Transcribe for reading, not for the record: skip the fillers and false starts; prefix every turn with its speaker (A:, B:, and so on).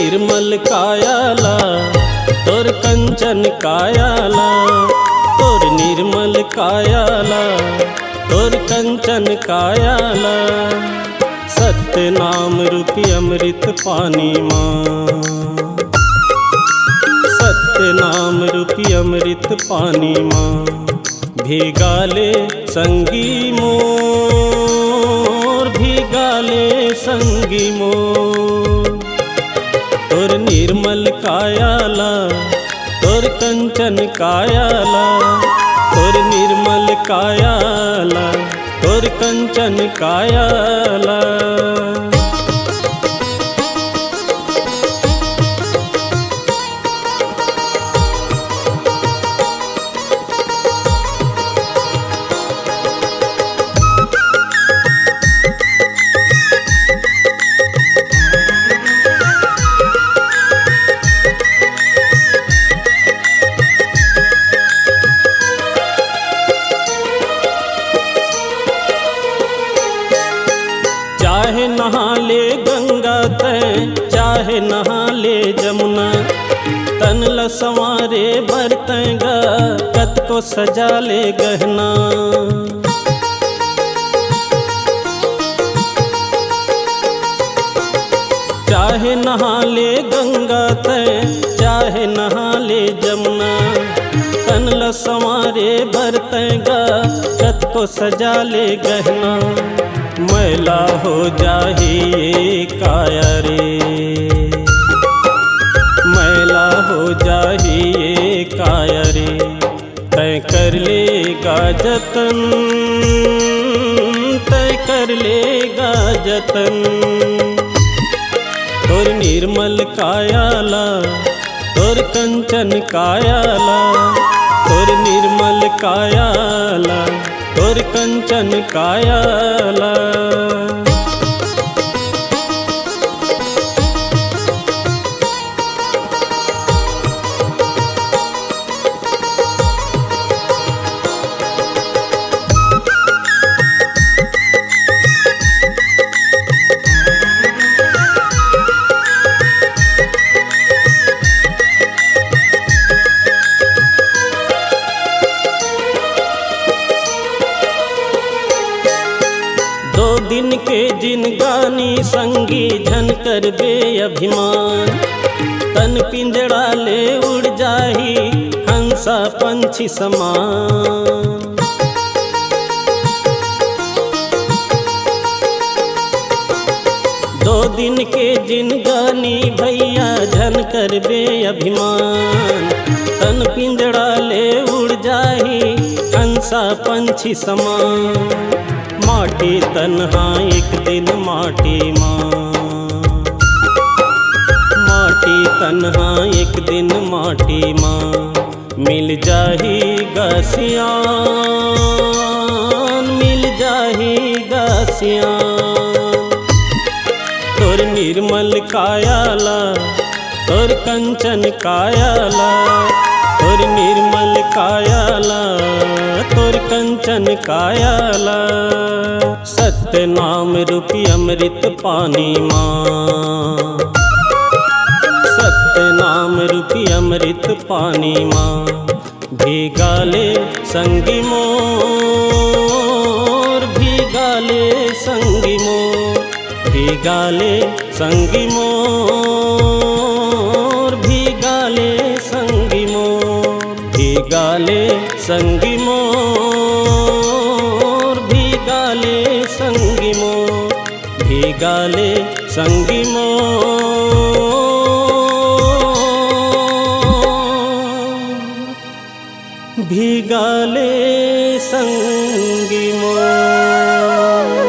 A: निर्मल कायाला तोर कंचन कायाला, तोर निर्मल कायाला तोर कंचन कायाला। सत्य नाम रूपी अमृत पानी माँ, सत्य नाम रूपी अमृत पानी माँ। भीगाले संगी मोर, भीगाले संगी मोर। तोर निर्मल कायाला तोर कंचन कायाला, तोर निर्मल कायाला तोर कंचन कायाला। चाहे नहा ले गंगा तय, चाहे नहा ले जमुना। तन ल संवारे बरतेगा कत को सजा ले गहना। चाहे नहा ले गंगा तय, चाहे नहा ले जमुना। तन ल संवारे बरतेगा कत को सजा ले गहना। मैला हो जाही ये काया रे, मैला हो जाही ये काया रे। तय कर लेगा जतन, तय कर लेगा जतन। तोर निर्मल कायाला तोर कंचन कायाला, तोर निर्मल कायाला तोर कंचन कायाला। दो दिन के जिनगानी संगी झन कर बे अभिमान। तन पिंजड़ा ले उड़ जाही हंसा पंछी समान। दो दिन के जिनगानी भैया झन कर बे अभिमान। तन पिंजड़ा ले उड़ जाही हंसा पंछी समान। माटी तन्हा एक दिन माटी माँ, माटी तन्हा एक दिन माटी माँ। मिल जाही गासियान, मिल जाही गासियान। तोर निर्मल कायाला तोर कंचन कायाला, तोर निर्मल कायाला तोर कंचन कायाला। सत्य नाम रूपी अमृत पानी माँ, सत्य नाम रूपी अमृत पानी माँ। भीगाले संगी मोर, भीगाले संगी मोर। भीगाले संगी मोर, भीगाले संगी मोर। भीगाले संगी मोर, भीगाले संगी मोर। भीगाले संगी मोर, भीगाले संगी मोर।